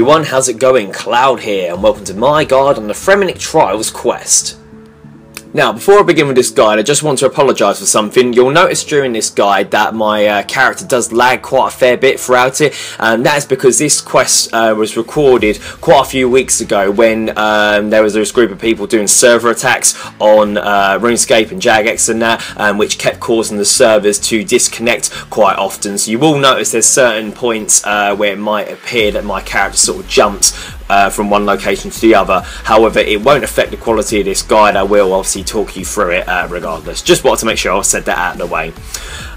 everyone, how's it going? Cloud here, and welcome to my guide on the Fremennik Trials quest. Now, before I begin with this guide, I just want to apologise for something. You'll notice during this guide that my character does lag quite a fair bit throughout it, and that is because this quest was recorded quite a few weeks ago when there was this group of people doing server attacks on RuneScape and Jagex and that, which kept causing the servers to disconnect quite often. So you will notice there's certain points where it might appear that my character sort of jumps from one location to the other. However, it won't affect the quality of this guide. I will obviously talk you through it regardless. Just wanted to make sure I said that out of the way.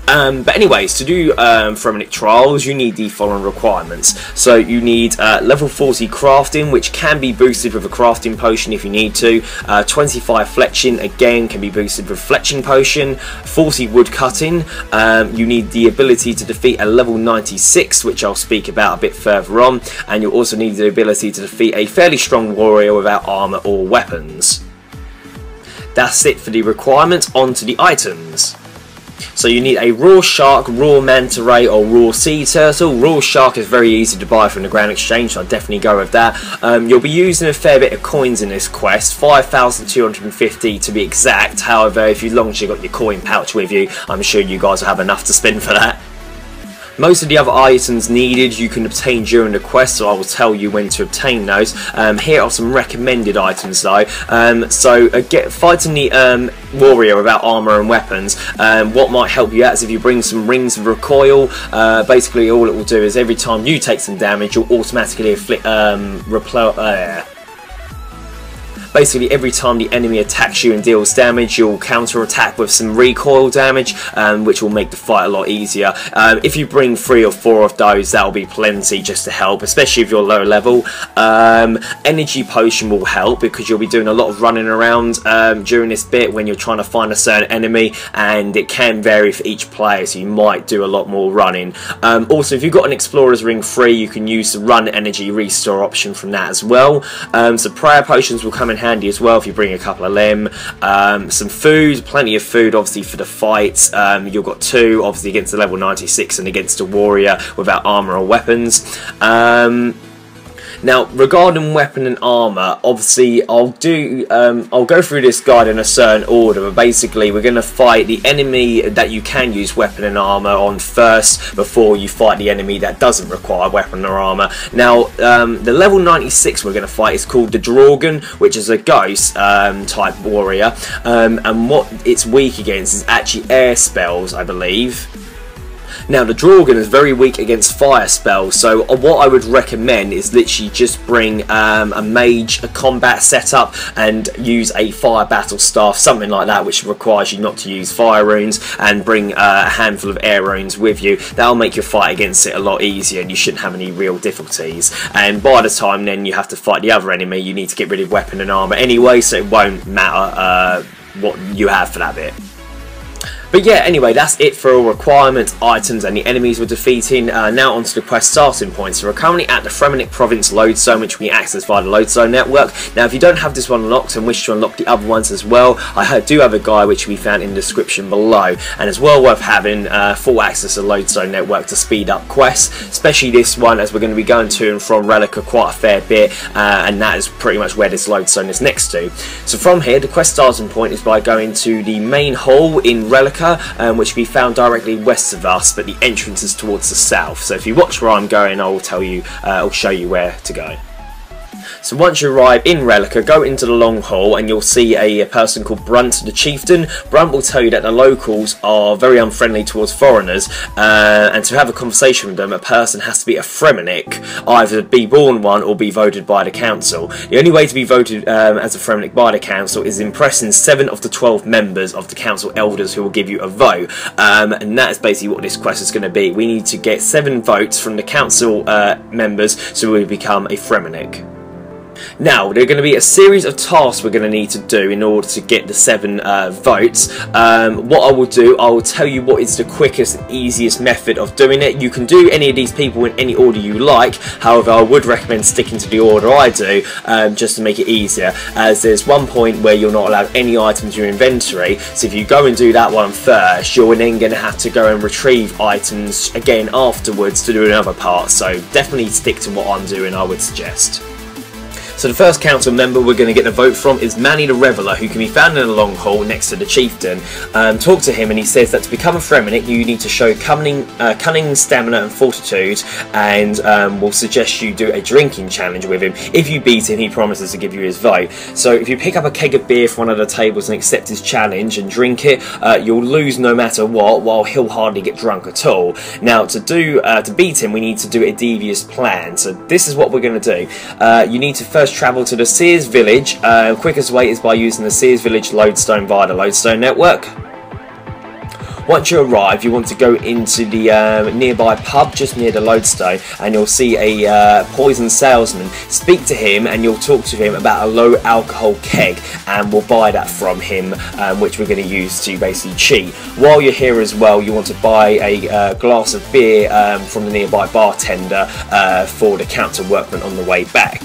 But anyways, to do Fremennik Trials, you need the following requirements. So you need level 40 crafting, which can be boosted with a crafting potion if you need to. 25 fletching, again, can be boosted with a fletching potion. 40 woodcutting. You need the ability to defeat a level 96, which I'll speak about a bit further on. And you'll also need the ability to defeat a fairly strong warrior without armour or weapons. That's it for the requirements. On to the items. So you need a raw shark, raw manta ray, or raw sea turtle. Raw shark is very easy to buy from the Grand Exchange, so I'll definitely go with that. You'll be using a fair bit of coins in this quest, 5,250 to be exact. However, as long as you've got your coin pouch with you, I'm sure you guys will have enough to spend for that. Most of the other items needed you can obtain during the quest, so I will tell you when to obtain those. Here are some recommended items though. Fighting the warrior without armour and weapons, what might help you out is if you bring some rings of recoil. Basically all it will do is every time you take some damage, you'll automatically Basically, every time the enemy attacks you and deals damage, you'll counter-attack with some recoil damage, which will make the fight a lot easier. If you bring 3 or 4 of those, that'll be plenty just to help, especially if you're low level. Energy potion will help because you'll be doing a lot of running around during this bit when you're trying to find a certain enemy, and it can vary for each player, so you might do a lot more running. Also, if you've got an Explorer's Ring free, you can use the Run Energy Restore option from that as well. So prayer potions will come in handy as well if you bring a couple of them. Some food, plenty of food obviously for the fight. You've got 2 obviously against the level 96 and against a warrior without armour or weapons. Now, regarding weapon and armour, obviously I'll go through this guide in a certain order, but basically we're going to fight the enemy that you can use weapon and armour on first before you fight the enemy that doesn't require weapon or armour. Now, the level 96 we're going to fight is called the Draugen, which is a ghost type warrior, and what it's weak against is actually air spells, I believe. Now, the Draugen is very weak against fire spells, so what I would recommend is literally just bring a mage, a combat setup, and use a fire battle staff, something like that, which requires you not to use fire runes, and bring a handful of air runes with you. That'll make your fight against it a lot easier, and you shouldn't have any real difficulties. And by the time then you have to fight the other enemy, you need to get rid of weapon and armour anyway, so it won't matter what you have for that bit. But yeah, anyway, that's it for all requirements, items, and the enemies we're defeating. Now onto the quest starting point. So we're currently at the Fremennik Province Lodestone, which we can access via the Lodestone network. Now, if you don't have this one unlocked and wish to unlock the other ones as well, I do have a guide which we found in the description below. And it's well worth having full access to the Lodestone network to speed up quests, especially this one, as we're going to be going to and from Relica quite a fair bit, and that is pretty much where this Lodestone is next to. So from here, the quest starting point is by going to the main hall in Relica, which can be found directly west of us, but the entrance is towards the south. So if you watch where I'm going, I will tell you, I'll show you where to go. So once you arrive in Relica, go into the long hall and you'll see a person called Brunt the Chieftain. Brunt will tell you that the locals are very unfriendly towards foreigners, and to have a conversation with them, a person has to be a Fremennik, either be born one or be voted by the council. The only way to be voted as a Fremennik by the council is impressing 7 of the 12 members of the council elders who will give you a vote, and that is basically what this quest is going to be. We need to get 7 votes from the council members so we become a Fremennik. Now, there are going to be a series of tasks we're going to need to do in order to get the 7 votes. What I will do, I will tell you what is the quickest and easiest method of doing it. You can do any of these people in any order you like, however I would recommend sticking to the order I do, just to make it easier, as there's one point where you're not allowed any items in your inventory, so if you go and do that one first, you're then going to have to go and retrieve items again afterwards to do another part, so definitely stick to what I'm doing, I would suggest. So the first council member we're going to get the vote from is Manny the Reveller, who can be found in a long hall next to the chieftain. Talk to him and he says that to become a Fremennik you need to show cunning, stamina and fortitude, and we'll suggest you do a drinking challenge with him. If you beat him, he promises to give you his vote. So if you pick up a keg of beer from one of the tables and accept his challenge and drink it, you'll lose no matter what, while he'll hardly get drunk at all. Now to beat him we need to do a devious plan, so this is what we're going to do. You need to first travel to the Sears Village. Quickest way is by using the Sears Village Lodestone via the Lodestone network. Once you arrive, you want to go into the nearby pub just near the Lodestone, and you'll see a poison salesman. Speak to him and you'll talk to him about a low alcohol keg, and we'll buy that from him, which we're going to use to basically cheat. While you're here as well, you want to buy a glass of beer from the nearby bartender for the counter workman on the way back.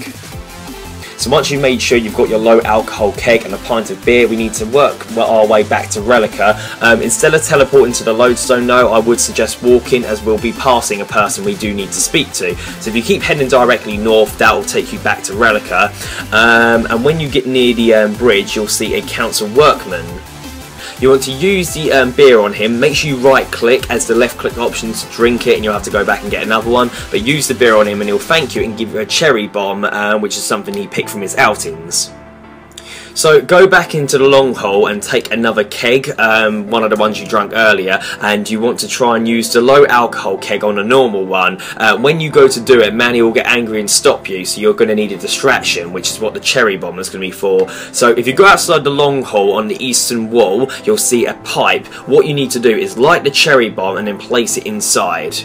So once you've made sure you've got your low alcohol keg and a pint of beer, we need to work our way back to Relica. Instead of teleporting to the Lodestone, no, I would suggest walking, as we'll be passing a person we do need to speak to. So if you keep heading directly north, that will take you back to Relica. And when you get near the bridge, you'll see a council workman. You want to use the beer on him. Make sure you right click, as the left click option to drink it, and you'll have to go back and get another one, but use the beer on him and he'll thank you and give you a cherry bomb, which is something he picked from his outings. So go back into the long hole and take another keg, one of the ones you drank earlier, and you want to try and use the low alcohol keg on a normal one. When you go to do it, Manny will get angry and stop you, so you're going to need a distraction, which is what the cherry bomb is going to be for. So if you go outside the long hole on the eastern wall, you'll see a pipe. What you need to do is light the cherry bomb and then place it inside.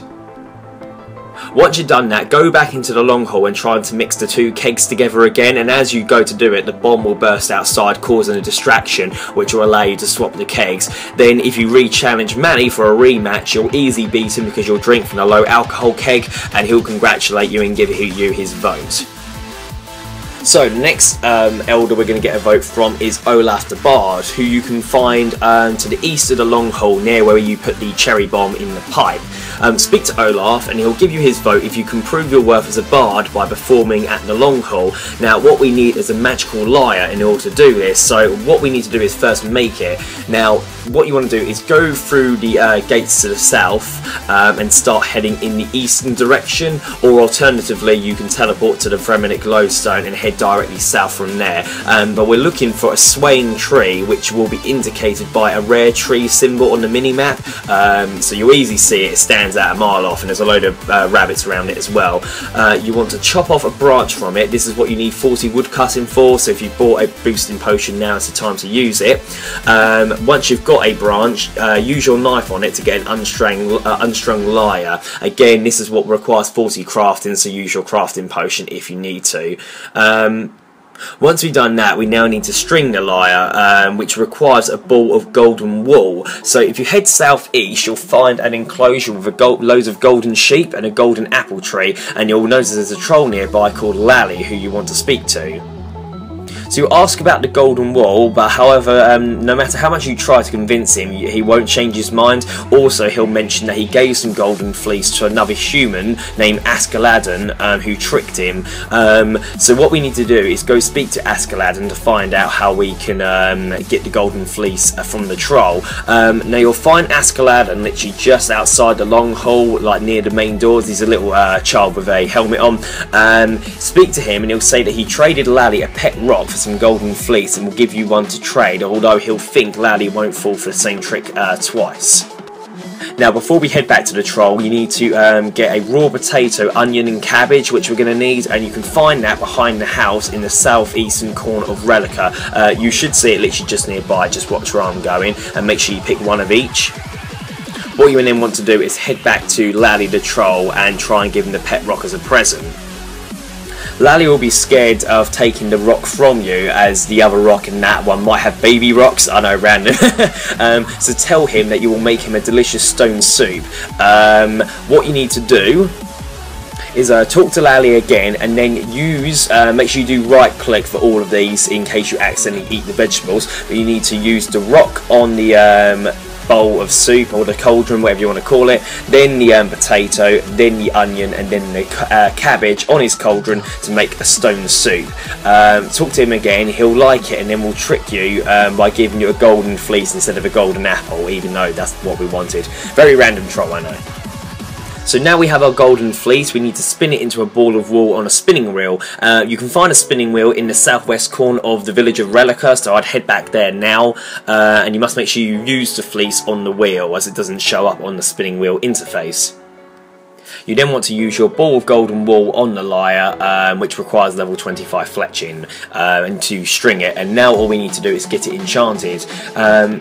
Once you've done that, go back into the long hole and try to mix the 2 kegs together again, and as you go to do it, the bomb will burst outside, causing a distraction, which will allow you to swap the kegs. Then if you re-challenge Manny for a rematch, you'll easily beat him because you'll drink from the low alcohol keg, and he'll congratulate you and give you his vote. So the next elder we're going to get a vote from is Olaf the Bard, who you can find to the east of the long hole, near where you put the cherry bomb in the pipe. Speak to Olaf and he'll give you his vote if you can prove your worth as a bard by performing at the long hole. Now what we need is a magical lyre in order to do this, so what we need to do is first make it. Now what you want to do is go through the gates to the south and start heading in the eastern direction, or alternatively you can teleport to the Fremennik Lodestone and head directly south from there. But we're looking for a swaying tree, which will be indicated by a rare tree symbol on the mini-map, so you'll easily see it stands out a mile off, and there's a load of rabbits around it as well. You want to chop off a branch from it. This is what you need 40 woodcutting for, so if you bought a boosting potion, now is the time to use it. Once you've got a branch, use your knife on it to get an unstrung lyre. Again, this is what requires 40 crafting, so use your crafting potion if you need to. Once we've done that, we now need to string the lyre, which requires a ball of golden wool. So if you head southeast, you'll find an enclosure with loads of golden sheep and a golden apple tree, and you'll notice there's a troll nearby called Lally who you want to speak to. So you ask about the golden wool, but however, no matter how much you try to convince him, he won't change his mind. Also, he'll mention that he gave some golden fleece to another human named Askeladdon, who tricked him. So what we need to do is go speak to Askeladdon to find out how we can get the golden fleece from the troll. Now you'll find Askeladdon literally just outside the long hall, like near the main doors. He's a little child with a helmet on. Speak to him and he'll say that he traded Lally a pet rock for some golden fleece and will give you one to trade, although he'll think Lally won't fall for the same trick twice. Now before we head back to the troll, you need to get a raw potato, onion and cabbage, which we're going to need, and you can find that behind the house in the southeastern corner of Relica. You should see it literally just nearby. Just watch where I'm going and make sure you pick one of each. What you then want to do is head back to Lally the troll and try and give him the pet rock as a present. Lally will be scared of taking the rock from you, as the other rock in that one might have baby rocks. I know, random. So tell him that you will make him a delicious stone soup. What you need to do is talk to Lally again, and then use, make sure you do right click for all of these in case you accidentally eat the vegetables, but you need to use the rock on the bowl of soup, or the cauldron, whatever you want to call it, then the potato, then the onion, and then the cabbage on his cauldron to make a stone soup. Talk to him again, he'll like it, and then we'll trick you by giving you a golden fleece instead of a golden apple, even though that's what we wanted. Very random troll, I know. So now we have our golden fleece, we need to spin it into a ball of wool on a spinning reel. You can find a spinning wheel in the southwest corner of the village of Relica, so I'd head back there now. And you must make sure you use the fleece on the wheel, as it doesn't show up on the spinning wheel interface. You then want to use your ball of golden wool on the lyre, which requires level 25 fletching, and to string it. And now all we need to do is get it enchanted.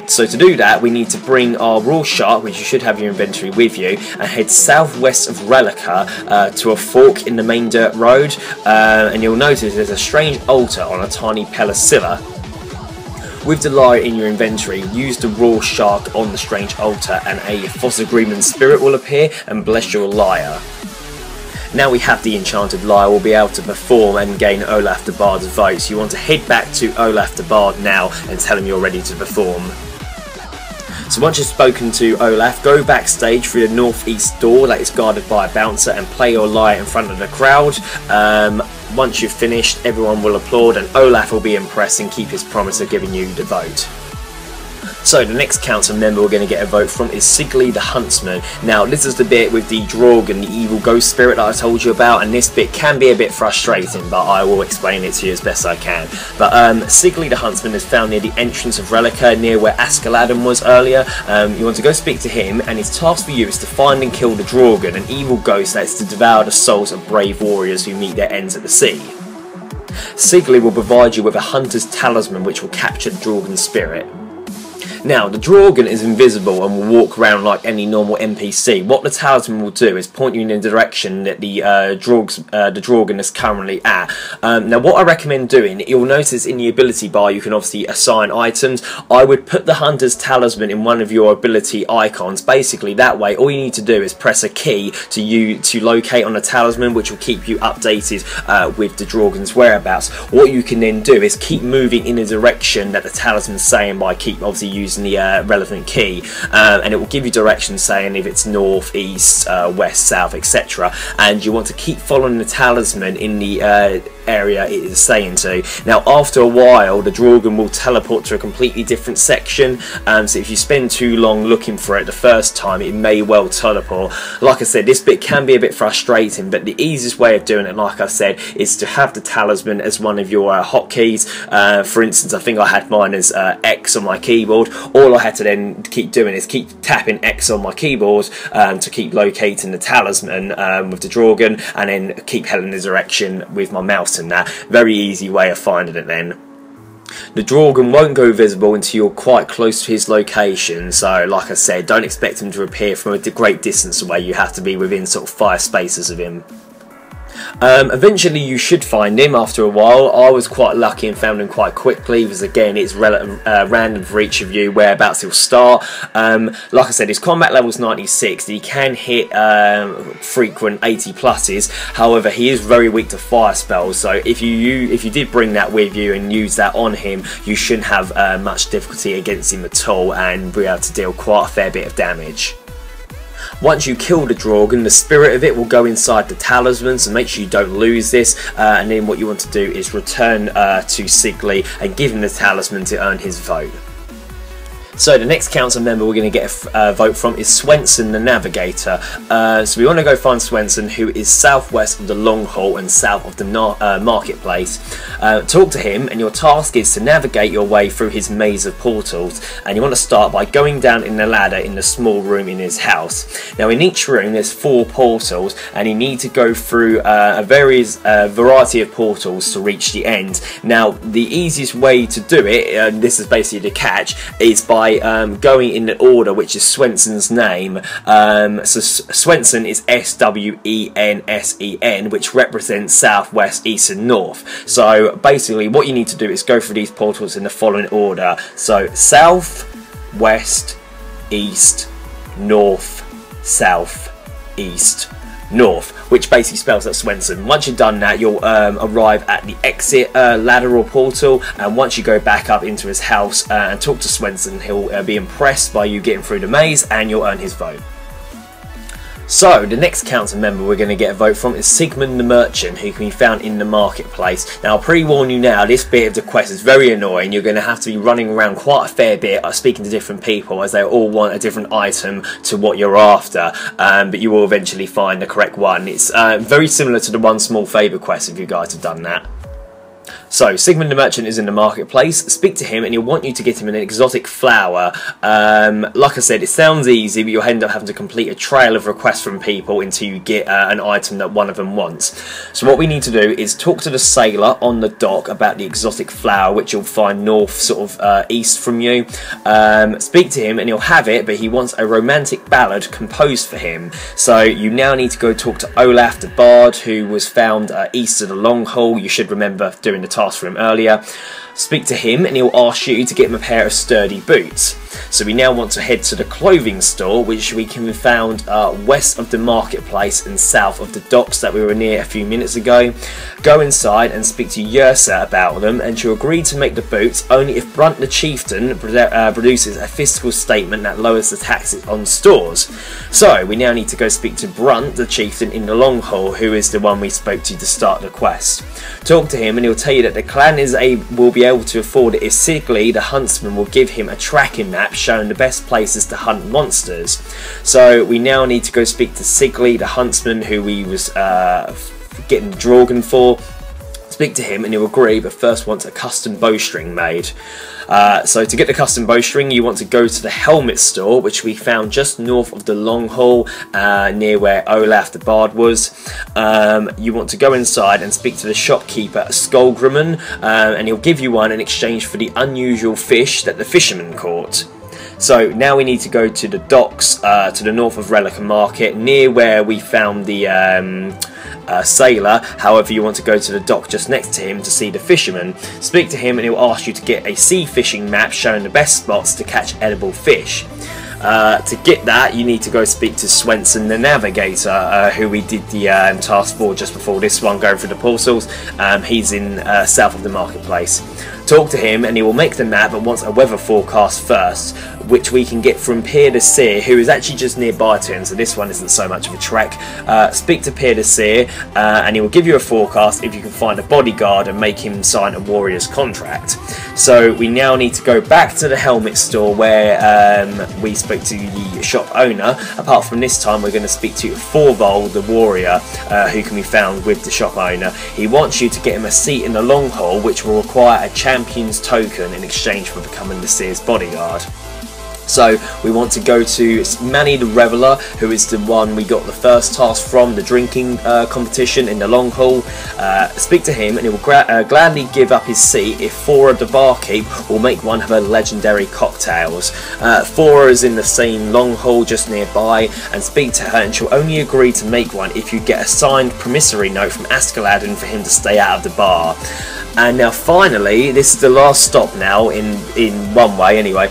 So to do that, we need to bring our raw shark, which you should have in your inventory with you, and head southwest of Relica to a fork in the main dirt road. And you'll notice there's a strange altar on a tiny pelacilla. With the lyre in your inventory, use the raw shark on the strange altar, and a Fossagreeman spirit will appear and bless your lyre. Now we have the enchanted lyre, we'll be able to perform and gain Olaf the Bard's vote. So you want to head back to Olaf the Bard now and tell him you're ready to perform. So once you've spoken to Olaf, go backstage through the northeast door that is guarded by a bouncer and play your lyre in front of the crowd. Once you've finished, everyone will applaud and Olaf will be impressed and keep his promise of giving you the vote. So the next council member we're going to get a vote from is Sigmund the Huntsman. Now this is the bit with the Draugen, the evil ghost spirit that I told you about, and this bit can be a bit frustrating, but I will explain it to you as best I can. But Sigmund the Huntsman is found near the entrance of Relica, near where Askeladdin was earlier. You want to go speak to him, and his task for you is to find and kill the Draugen, an evil ghost that is to devour the souls of brave warriors who meet their ends at the sea. Sigmund will provide you with a hunter's talisman which will capture the Draugen spirit. Now, the Draugen is invisible and will walk around like any normal NPC. What the talisman will do is point you in the direction that the Draugen is currently at. Now, what I recommend doing, you'll notice in the ability bar you can obviously assign items. I would put the hunter's talisman in one of your ability icons. Basically, that way, all you need to do is press a key to locate on the talisman, which will keep you updated with the Draugen's whereabouts. What you can then do is keep moving in the direction that the talisman's saying by obviously using the relevant key, and it will give you directions saying if it's north, east, west, south, etc. And you want to keep following the talisman in the area it is saying to. Now after a while the Draugen will teleport to a completely different section, so if you spend too long looking for it the first time it may well teleport. Like I said, this bit can be a bit frustrating, but the easiest way of doing it, like I said, is to have the talisman as one of your hotkeys. For instance, I think I had mine as X on my keyboard. All I had to then keep doing is keep tapping X on my keyboard to keep locating the talisman with the Draugen, and then keep heading the direction with my mouse and that. Very easy way of finding it then. The Draugen won't go visible until you're quite close to his location, so like I said, don't expect him to appear from a great distance away. You have to be within sort of 5 spaces of him. Eventually you should find him after a while. I was quite lucky and found him quite quickly, because again it's random for each of you whereabouts he'll start. Like I said, his combat level is 96, he can hit frequent 80 pluses, however he is very weak to fire spells, so if you did bring that with you and use that on him, you shouldn't have much difficulty against him at all and be able to deal quite a fair bit of damage. Once you kill the Draugen, the spirit of it will go inside the talisman, so make sure you don't lose this, and then what you want to do is return to Sigmund and give him the talisman to earn his vote. So the next council member we're going to get a vote from is Swenson the Navigator. So we want to go find Swenson, who is southwest of the Long Hall and south of the marketplace. Talk to him, and your task is to navigate your way through his maze of portals, and you want to start by going down in the ladder in the small room in his house. Now in each room there's 4 portals, and you need to go through a variety of portals to reach the end. Now the easiest way to do it, this is basically the catch, is by by going in the order which is Swenson's name. So Swenson is S-W-E-N-S-E-N, which represents south, west, east and north. So basically what you need to do is go through these portals in the following order. So south, west, east, north, south, east, north, which basically spells out Swenson. Once you've done that, you'll arrive at the exit ladder or portal, and once you go back up into his house and talk to Swenson, he'll be impressed by you getting through the maze, and you'll earn his vote. So, the next council member we're going to get a vote from is Sigmund the Merchant, who can be found in the marketplace. Now, I'll pre-warn you now, this bit of the quest is very annoying. You're going to have to be running around quite a fair bit, speaking to different people, as they all want a different item to what you're after, but you will eventually find the correct one. It's very similar to the One Small Favour quest, if you guys have done that. So, Sigmund the Merchant is in the marketplace. Speak to him and he'll want you to get him an exotic flower. Like I said, it sounds easy, but you'll end up having to complete a trail of requests from people until you get an item that one of them wants. So what we need to do is talk to the sailor on the dock about the exotic flower, which you'll find north, sort of east from you. Speak to him and he'll have it, but he wants a romantic ballad composed for him. So you now need to go talk to Olaf the Bard, who was found east of the Long Hall. You should remember doing the task for him earlier. Speak to him and he'll ask you to get him a pair of sturdy boots. So we now want to head to the clothing store, which we can be found west of the marketplace and south of the docks that we were near a few minutes ago. Go inside and speak to Yrsa about them, and she'll agree to make the boots only if Brunt the Chieftain produces a fiscal statement that lowers the taxes on stores. So we now need to go speak to Brunt the Chieftain in the Long Hall, who is the one we spoke to start the quest. Talk to him and he'll tell you that the clan will be able to afford it if Sigmund the Huntsman will give him a tracking map showing the best places to hunt monsters. So we now need to go speak to Sigmund the Huntsman, who we was getting Draugen for. Speak to him and he'll agree, but first wants a custom bowstring made. So to get the custom bowstring, you want to go to the helmet store, which we found just north of the Long Hall, near where Olaf the Bard was. You want to go inside and speak to the shopkeeper Skullgrimman, and he'll give you one in exchange for the unusual fish that the fisherman caught. So now we need to go to the docks to the north of Relica Market, near where we found the sailor. However, you want to go to the dock just next to him to see the fisherman. Speak to him and he'll ask you to get a sea fishing map showing the best spots to catch edible fish. To get that, you need to go speak to Swenson the Navigator, who we did the task for just before this one, going through the portals. He's in south of the marketplace. Talk to him and he will make the map, but wants a weather forecast first, which we can get from Pierre de Seer, who is actually just nearby to him, so this one isn't so much of a trek. Speak to Pierre de Seer and he will give you a forecast if you can find a bodyguard and make him sign a warrior's contract. So we now need to go back to the helmet store where we spoke to the shop owner. Apart from this time, we're going to speak to Thorvald the warrior, who can be found with the shop owner. He wants you to get him a seat in the Long Hall, which will require a champion's token in exchange for becoming the Seer's bodyguard. So we want to go to Manny the Reveller, who is the one we got the first task from, the drinking competition in the Long Hall. Speak to him and he will gladly give up his seat if Thora the barkeep will make one of her legendary cocktails. Thora is in the same Long Hall just nearby, and speak to her and she'll only agree to make one if you get a signed promissory note from Askeladdin for him to stay out of the bar. And now finally, this is the last stop now, in one way anyway.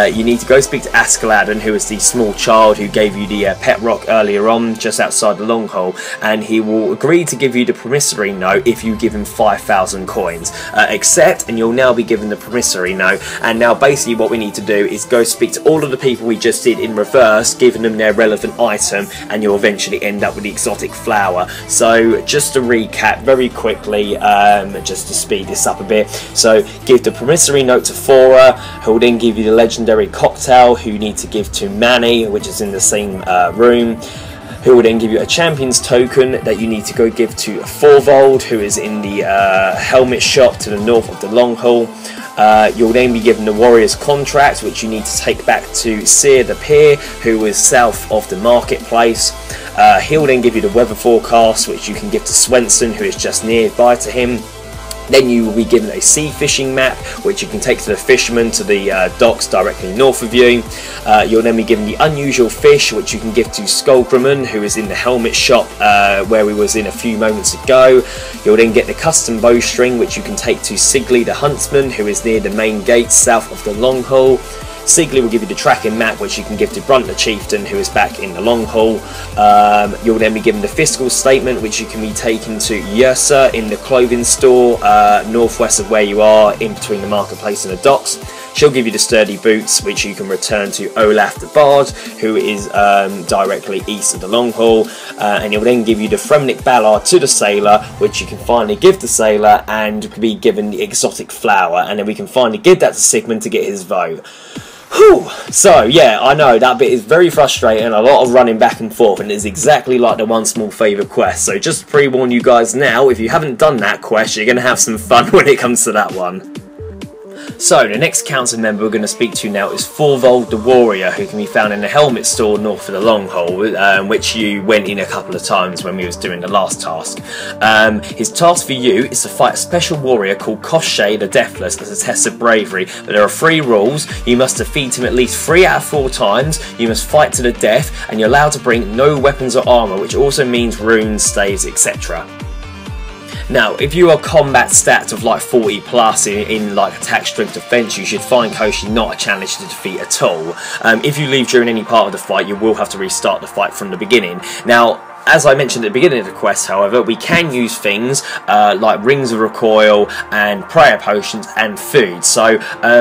You need to go speak to Askeladdin, who is the small child who gave you the pet rock earlier on, just outside the Long Hall, and he will agree to give you the promissory note if you give him 5,000 coins. Accept, and you'll now be given the promissory note. And now basically what we need to do is go speak to all of the people we just did in reverse, giving them their relevant item, and you'll eventually end up with the exotic flower. So just to recap very quickly, just to speed this up a bit. So give the promissory note to Thora, who will then give you the legendary cocktail, who you need to give to Manny, which is in the same room, who will then give you a champion's token that you need to go give to Thorvald, who is in the helmet shop to the north of the Long Hall. You'll then be given the warrior's contract, which you need to take back to Seer the Peer, who is south of the marketplace. He'll then give you the weather forecast, which you can give to Swenson, who is just nearby to him. Then you will be given a sea fishing map, which you can take to the fishermen to the docks directly north of you. You'll then be given the unusual fish, which you can give to Skullgrimman, who is in the helmet shop where we was in a few moments ago. You'll then get the custom bowstring, which you can take to Sigmund the Huntsman, who is near the main gate south of the Long Hall. Sigmund will give you the tracking map, which you can give to Brunt the Chieftain, who is back in the Long Hall. You'll then be given the fiscal statement, which you can be taken to Yersa in the clothing store northwest of where you are, in between the marketplace and the docks. She'll give you the sturdy boots, which you can return to Olaf the Bard, who is directly east of the Long Hall. And he'll then give you the Fremennik Ballard to the sailor, which you can finally give the sailor and be given the exotic flower. And then we can finally give that to Sigmund to get his vote. Whew. So yeah, I know that bit is very frustrating, a lot of running back and forth, and it's exactly like the one small favour quest. So just to pre-warn you guys now, if you haven't done that quest, you're going to have some fun when it comes to that one. So the next council member we're going to speak to now is Thorvald the Warrior, who can be found in the helmet store north of the Long Hall, which you went in a couple of times when we was doing the last task. His task for you is to fight a special warrior called Koshchei the Deathless as a test of bravery, but there are 3 rules. You must defeat him at least 3 out of 4 times, you must fight to the death, and you're allowed to bring no weapons or armour, which also means runes, staves, etc. Now, if you are combat stats of like 40 plus in like attack, strength, defense, you should find Koshchei not a challenge to defeat at all. If you leave during any part of the fight, you will have to restart the fight from the beginning. Now, as I mentioned at the beginning of the quest, however, we can use things like rings of recoil and prayer potions and food. So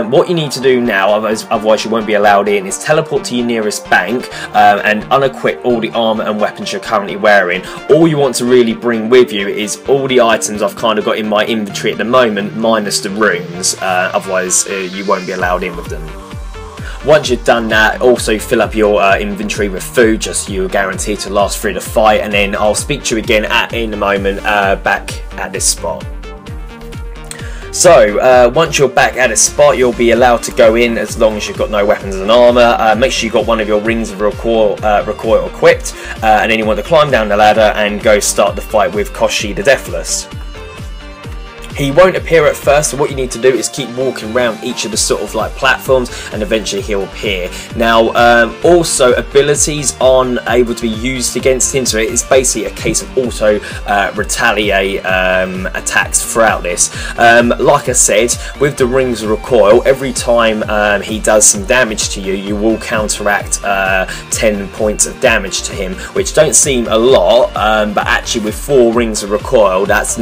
what you need to do now, otherwise you won't be allowed in, is teleport to your nearest bank and unequip all the armour and weapons you're currently wearing. All you want to really bring with you is all the items I've kind of got in my inventory at the moment, minus the runes, otherwise you won't be allowed in with them. Once you've done that, also fill up your inventory with food, just so you're guaranteed to last through the fight, and then I'll speak to you again in a moment back at this spot. So, once you're back at a spot, you'll be allowed to go in as long as you've got no weapons and armour. Make sure you've got one of your rings of recoil equipped, and then you want to climb down the ladder and go start the fight with Koshchei the Deathless. He won't appear at first, so what you need to do is keep walking around each of the sort of like platforms, and eventually he'll appear. Now, also abilities aren't able to be used against him, so it's basically a case of auto retaliate attacks throughout this. Like I said, with the rings of recoil, every time he does some damage to you, you will counteract 10 points of damage to him, which don't seem a lot, but actually with 4 rings of recoil, that's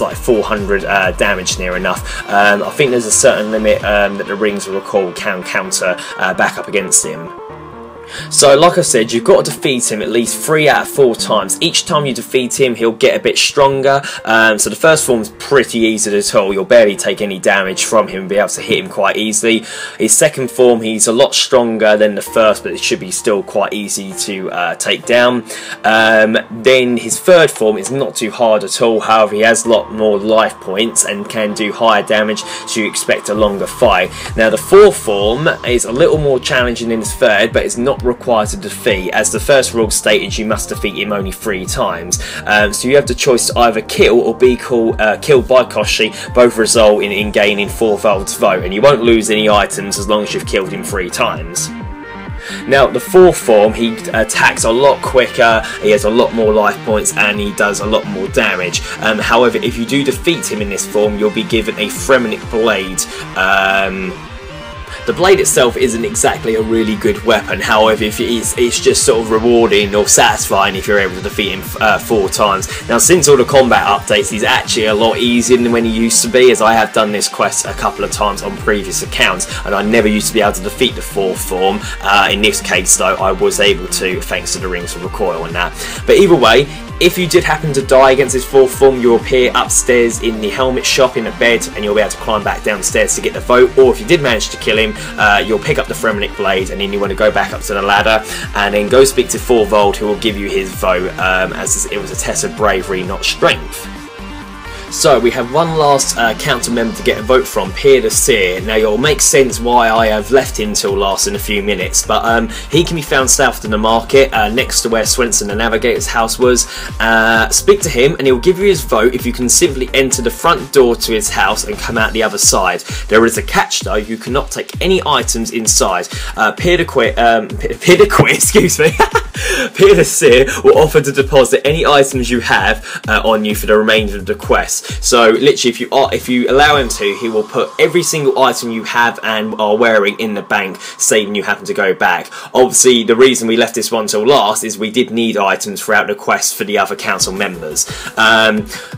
like 400 damage near enough. I think there's a certain limit that the rings of recoil can counter back up against him. So like I said, you've got to defeat him at least 3 out of 4 times. Each time you defeat him, he'll get a bit stronger. So the first form's pretty easy at all. You'll barely take any damage from him and be able to hit him quite easily. His second form, he's a lot stronger than the first, but it should be still quite easy to take down. Then his third form is not too hard at all. However, he has a lot more life points and can do higher damage, so you expect a longer fight. Now the fourth form is a little more challenging than his third, but it's not required to defeat, as the first rule stated you must defeat him only 3 times. So you have the choice to either kill or be killed by Koshchei. Both result in gaining Thorvald's vote, and you won't lose any items as long as you've killed him 3 times. Now the fourth form, he attacks a lot quicker, he has a lot more life points, and he does a lot more damage. However, if you do defeat him in this form, you'll be given a Fremennik blade. The blade itself isn't exactly a really good weapon, however it's just sort of rewarding or satisfying if you're able to defeat him 4 times. Now since all the combat updates, he's actually a lot easier than when he used to be, as I have done this quest a couple of times on previous accounts, and I never used to be able to defeat the 4th form. In this case though, I was able to, thanks to the rings of recoil and that. But either way, if you did happen to die against his 4th form, you'll appear upstairs in the helmet shop in a bed, and you'll be able to climb back downstairs to get the vote. Or if you did manage to kill him, you'll pick up the Fremennik blade, and then you want to go back up to the ladder and then go speak to Thorvald, who will give you his vote, as it was a test of bravery, not strength. So we have one last council member to get a vote from, Pierre the Seer. Now it'll make sense why I have left him till last in a few minutes, but he can be found south of the market, next to where Swenson the Navigator's house was. Speak to him and he'll give you his vote if you can simply enter the front door to his house and come out the other side. There is a catch though, you cannot take any items inside. Pierre the Seer will offer to deposit any items you have on you for the remainder of the quest. So literally, if you allow him to, he will put every single item you have and are wearing in the bank, saving you having to go back. Obviously, the reason we left this one till last is we did need items throughout the quest for the other council members.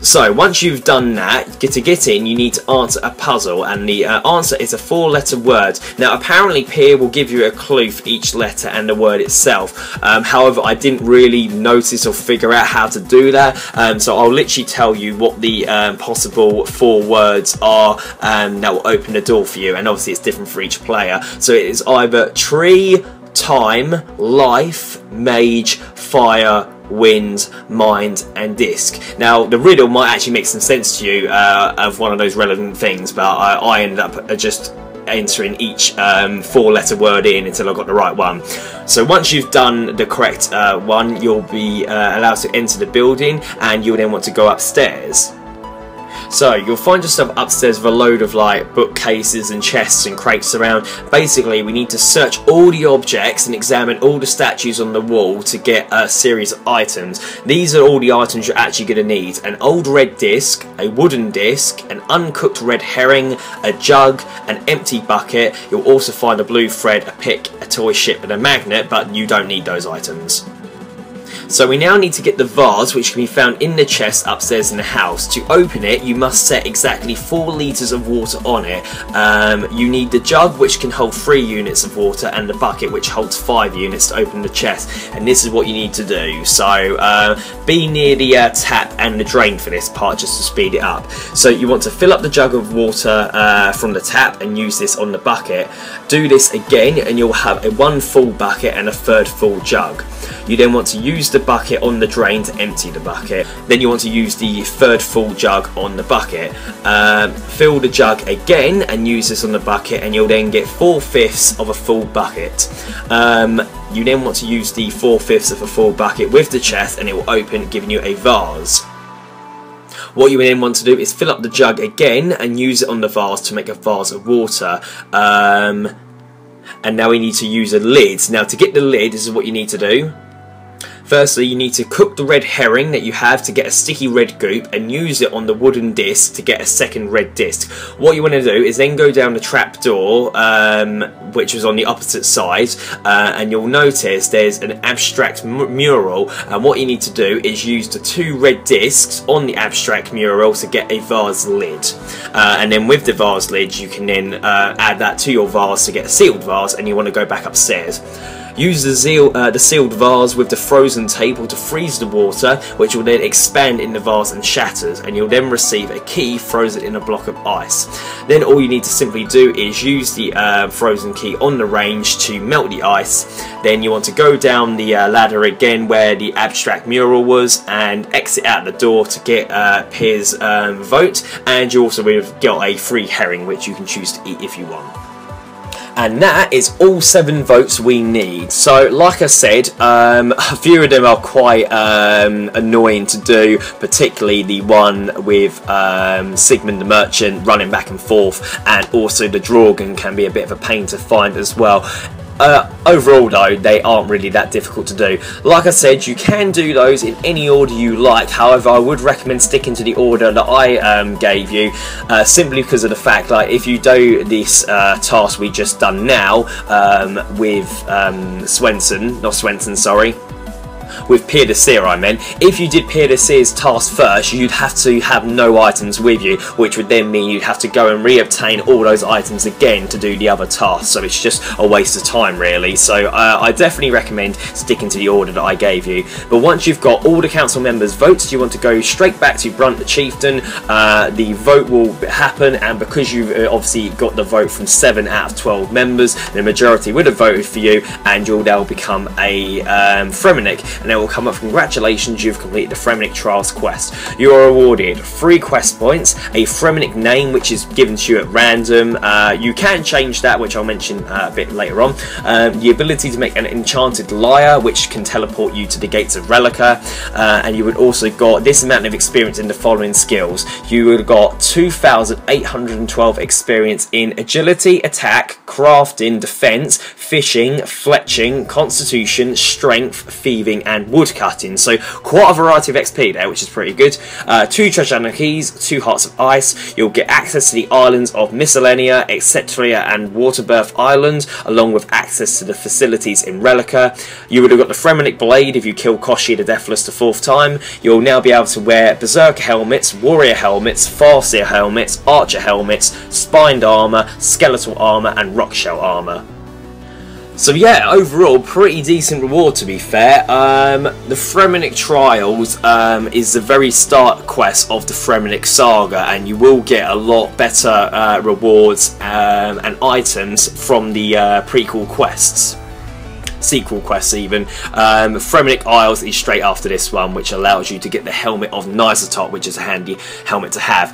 So once you've done that, to get in, you need to answer a puzzle, and the answer is a 4-letter word. Now apparently Pierre will give you a clue for each letter and the word itself. However, I didn't really notice or figure out how to do that, so I'll literally tell you what the possible 4 words are that will open the door for you, and obviously it's different for each player. So it is either tree, time, life, mage, fire, wind, mind and disc. Now the riddle might actually make some sense to you of one of those relevant things, but I ended up just entering each 4-letter word in until I got the right one. So once you've done the correct one, you'll be allowed to enter the building, and you'll then want to go upstairs. So you'll find yourself upstairs with a load of like bookcases and chests and crates around. Basically, we need to search all the objects and examine all the statues on the wall to get a series of items. These are all the items you're actually going to need: an old red disc, a wooden disc, an uncooked red herring, a jug, an empty bucket. You'll also find a blue thread, a pick, a toy ship and a magnet, but you don't need those items. So we now need to get the vase, which can be found in the chest upstairs in the house. To open it, you must set exactly 4 litres of water on it. You need the jug, which can hold 3 units of water, and the bucket, which holds 5 units to open the chest. And this is what you need to do. So be near the tap and the drain for this part, just to speed it up. So you want to fill up the jug of water from the tap and use this on the bucket. Do this again and you'll have a 1 full bucket and a 3rd full jug. You then want to use the bucket on the drain to empty the bucket. Then you want to use the 3rd full jug on the bucket. Fill the jug again and use this on the bucket, and you'll then get 4/5 of a full bucket. You then want to use the 4/5 of a full bucket with the chest, and it will open, giving you a vase. What you then want to do is fill up the jug again and use it on the vase to make a vase of water. And now we need to use a lid. Now to get the lid, this is what you need to do. Firstly, you need to cook the red herring that you have to get a sticky red goop, and use it on the wooden disc to get a 2nd red disc. What you want to do is then go down the trap door, which was on the opposite side, and you'll notice there's an abstract mural, and what you need to do is use the 2 red discs on the abstract mural to get a vase lid. And then with the vase lid, you can then add that to your vase to get a sealed vase, and you want to go back upstairs. Use the sealed vase with the frozen table to freeze the water, which will then expand in the vase and shatters, and you'll then receive a key frozen in a block of ice. Then all you need to simply do is use the frozen key on the range to melt the ice. Then you want to go down the ladder again where the abstract mural was, and exit out the door to get Pierre's vote, and you also will get a free herring, which you can choose to eat if you want. And that is all 7 votes we need. So like I said, a few of them are quite annoying to do, particularly the one with Sigmund the merchant running back and forth, and also the Draugen can be a bit of a pain to find as well. Overall though, they aren't really that difficult to do. Like I said, you can do those in any order you like. However, I would recommend sticking to the order that I gave you, simply because of the fact, like, if you do this task we just done now with with Pierre the Seer, I meant. If you did Pierre the Seer's task first, you'd have to have no items with you, which would then mean you'd have to go and re-obtain all those items again to do the other tasks, so it's just a waste of time really. So I definitely recommend sticking to the order that I gave you. But once you've got all the council members' votes, you want to go straight back to Brunt the Chieftain. The vote will happen, and because you've obviously got the vote from 7 out of 12 members, the majority would have voted for you, and you'll now become a Fremennik. And then it will come up, congratulations, you've completed the Fremennik Trials quest. You are awarded 3 quest points, a Fremennik name which is given to you at random. You can change that, which I'll mention a bit later on. The ability to make an enchanted lyre, which can teleport you to the gates of Relica, and you would also got this amount of experience in the following skills. You would have got 2,812 experience in agility, attack, crafting, defense, fishing, fletching, constitution, strength, thieving, and woodcutting. So quite a variety of XP there, which is pretty good. 2 treasure keys, 2 hearts of ice. You'll get access to the islands of Miscellanea, Etcetera, and Waterbirth Island, along with access to the facilities in Relica. You would have got the Fremennik blade if you kill Koshi the Deathless the 4th time. You'll now be able to wear Berserker helmets, Warrior helmets, Farseer helmets, Archer helmets, Spined armour, Skeletal armour, and Rock Shell armour. So yeah, overall, pretty decent reward to be fair. The Fremennik Trials is the very start quest of the Fremennik Saga, and you will get a lot better rewards and items from the prequel quests. Sequel quests even. Fremennik Isles is straight after this one, which allows you to get the Helmet of Nyarlathotep, which is a handy helmet to have.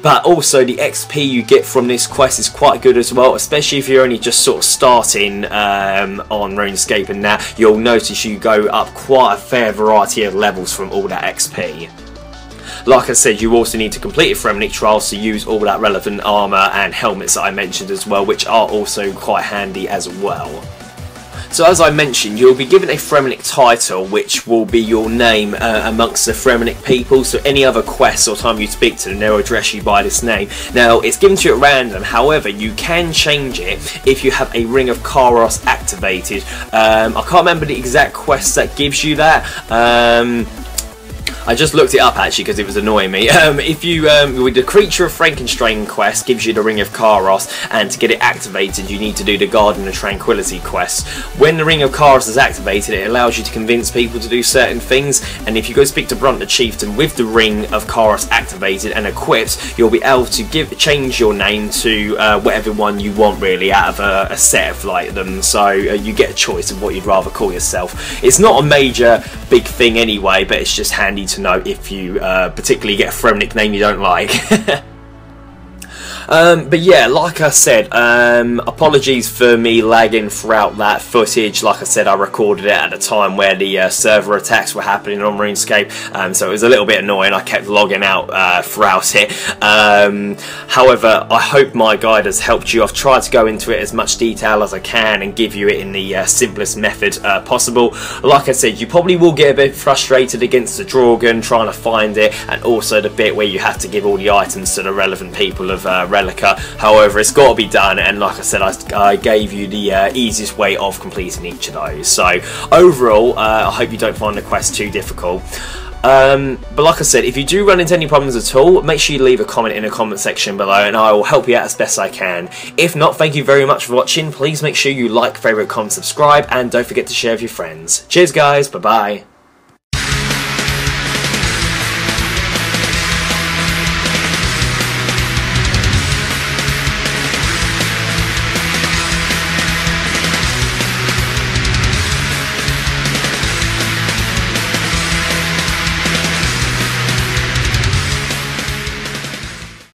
But also the XP you get from this quest is quite good as well, especially if you're only just sort of starting on RuneScape and that. You'll notice you go up quite a fair variety of levels from all that XP. Like I said, you also need to complete a Fremennik Trials to use all that relevant armour and helmets that I mentioned as well, which are also quite handy as well. So as I mentioned, you'll be given a Fremennik title, which will be your name amongst the Fremennik people. So any other quests or time you speak to them, they'll address you by this name. Now, it's given to you at random. However, you can change it if you have a Ring of Kairos activated. I can't remember the exact quest that gives you that. I just looked it up actually because it was annoying me. If you, with the Creature of Frankenstein quest gives you the Ring of Kairos, and to get it activated you need to do the Garden of Tranquility quest. When the Ring of Kairos is activated, it allows you to convince people to do certain things, and if you go speak to Brunt the Chieftain with the Ring of Kairos activated and equipped, you'll be able to change your name to whatever one you want really out of a set of like them, so you get a choice of what you'd rather call yourself. It's not a major big thing anyway, but it's just handy to know if you particularly get a Fremennik name you don't like. But yeah, like I said, apologies for me lagging throughout that footage. Like I said, I recorded it at a time where the server attacks were happening on RuneScape, so it was a little bit annoying. I kept logging out throughout it. However, I hope my guide has helped you. I've tried to go into it as much detail as I can and give you it in the simplest method possible. Like I said, you probably will get a bit frustrated against the Draugen trying to find it, and also the bit where you have to give all the items to the relevant people of Relica. However, it's got to be done, and like I said, I gave you the easiest way of completing each of those. So overall, I hope you don't find the quest too difficult. But like I said, if you do run into any problems at all, make sure you leave a comment in the comment section below and I will help you out as best I can. If not, thank you very much for watching. Please make sure you like, favourite, comment, subscribe, and don't forget to share with your friends. Cheers guys, bye bye.